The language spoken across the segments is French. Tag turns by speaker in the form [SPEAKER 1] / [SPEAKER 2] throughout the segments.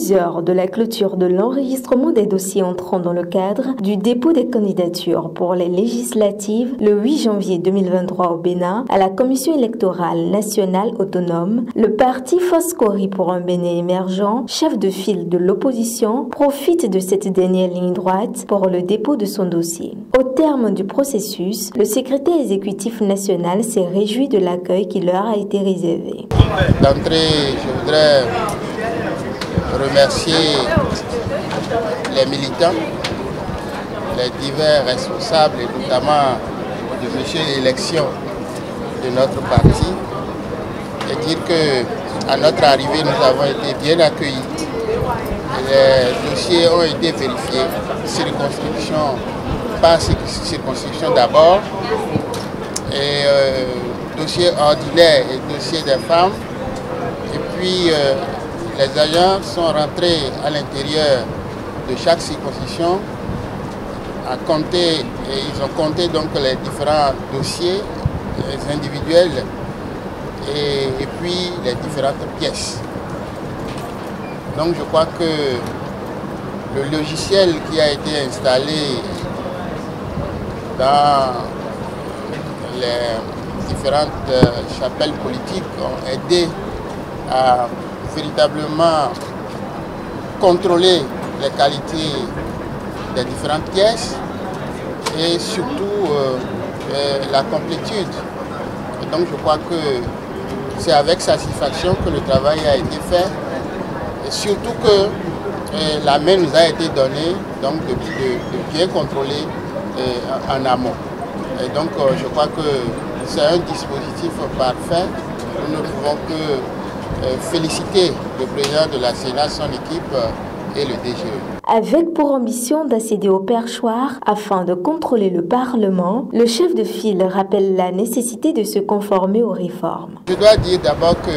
[SPEAKER 1] quelques heures de la clôture de l'enregistrement des dossiers entrant dans le cadre du dépôt des candidatures pour les législatives le 8 janvier 2023 au Bénin, à la Commission électorale nationale autonome, le parti Foscori pour un Bénin émergent, chef de file de l'opposition, profite de cette dernière ligne droite pour le dépôt de son dossier. Au terme du processus, le secrétaire exécutif national s'est réjoui de l'accueil qui leur a été réservé.
[SPEAKER 2] D'entrée, je voudrais remercier les militants, les divers responsables, et notamment de monsieur l'élection de notre parti, et dire qu'à notre arrivée, nous avons été bien accueillis. Les dossiers ont été vérifiés, circonscription par circonscription d'abord, et dossier ordinaire et dossier des femmes. Et puis les agents sont rentrés à l'intérieur de chaque circonscription à compter, et ils ont compté donc les différents dossiers les individuels et puis les différentes pièces. Donc je crois que le logiciel qui a été installé dans les différentes chapelles politiques ont aidé à véritablement contrôler les qualités des différentes pièces et surtout la complétude. Et donc je crois que c'est avec satisfaction que le travail a été fait et surtout que la main nous a été donnée donc de bien contrôler en amont. Et donc je crois que c'est un dispositif parfait. Nous ne pouvons que féliciter le président de la Sénat, son équipe et le DGE.
[SPEAKER 1] Avec pour ambition d'accéder au perchoir afin de contrôler le Parlement, le chef de file rappelle la nécessité de se conformer aux réformes.
[SPEAKER 2] Je dois dire d'abord que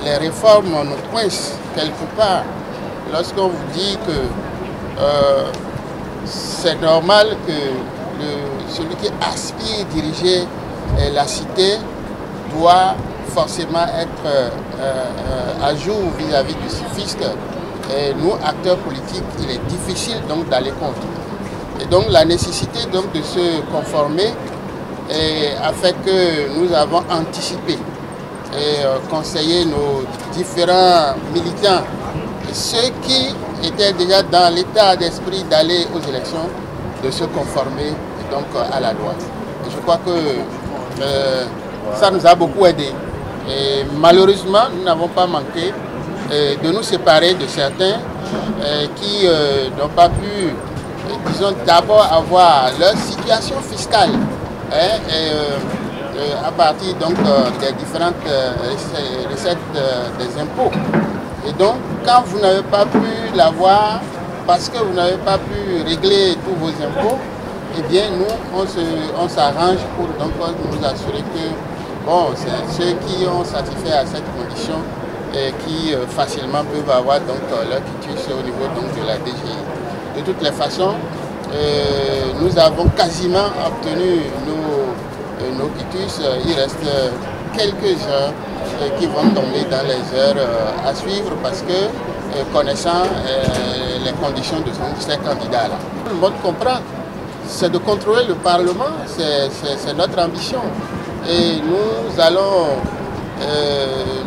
[SPEAKER 2] les réformes nous coincent quelque part. Lorsqu'on vous dit que c'est normal que celui qui aspire diriger la cité doit forcément être à jour vis-à-vis du fisc. Et nous, acteurs politiques, il est difficile donc d'aller contre. Et donc la nécessité donc de se conformer a fait que nous avons anticipé et conseillé nos différents militants, et ceux qui étaient déjà dans l'état d'esprit d'aller aux élections, de se conformer donc à la loi. Et je crois que ça nous a beaucoup aidé. Et malheureusement, nous n'avons pas manqué de nous séparer de certains qui n'ont pas pu, disons, d'abord avoir leur situation fiscale à partir donc des différentes recettes des impôts. Et donc, quand vous n'avez pas pu l'avoir, parce que vous n'avez pas pu régler tous vos impôts, eh bien nous, on s'arrange pour donc nous assurer que bon, c'est ceux qui ont satisfait à cette condition et qui facilement peuvent avoir donc leur quitus au niveau donc de la DGI. De toutes les façons, nous avons quasiment obtenu nos quitus. Il reste quelques-uns qui vont tomber dans les heures à suivre parce que connaissant les conditions de ces candidats-là. Le monde comprend, c'est de contrôler le Parlement, c'est notre ambition. Et nous allons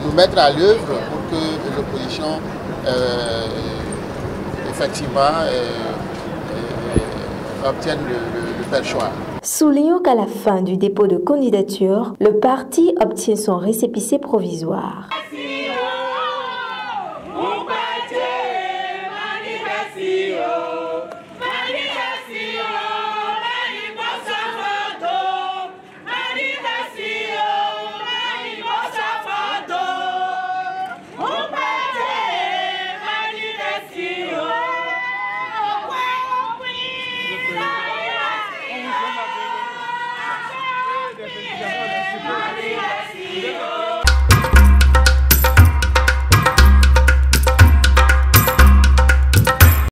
[SPEAKER 2] nous mettre à l'œuvre pour que l'opposition effectivement obtienne le perchoir.
[SPEAKER 1] Soulignons qu'à la fin du dépôt de candidature, le parti obtient son récépissé provisoire.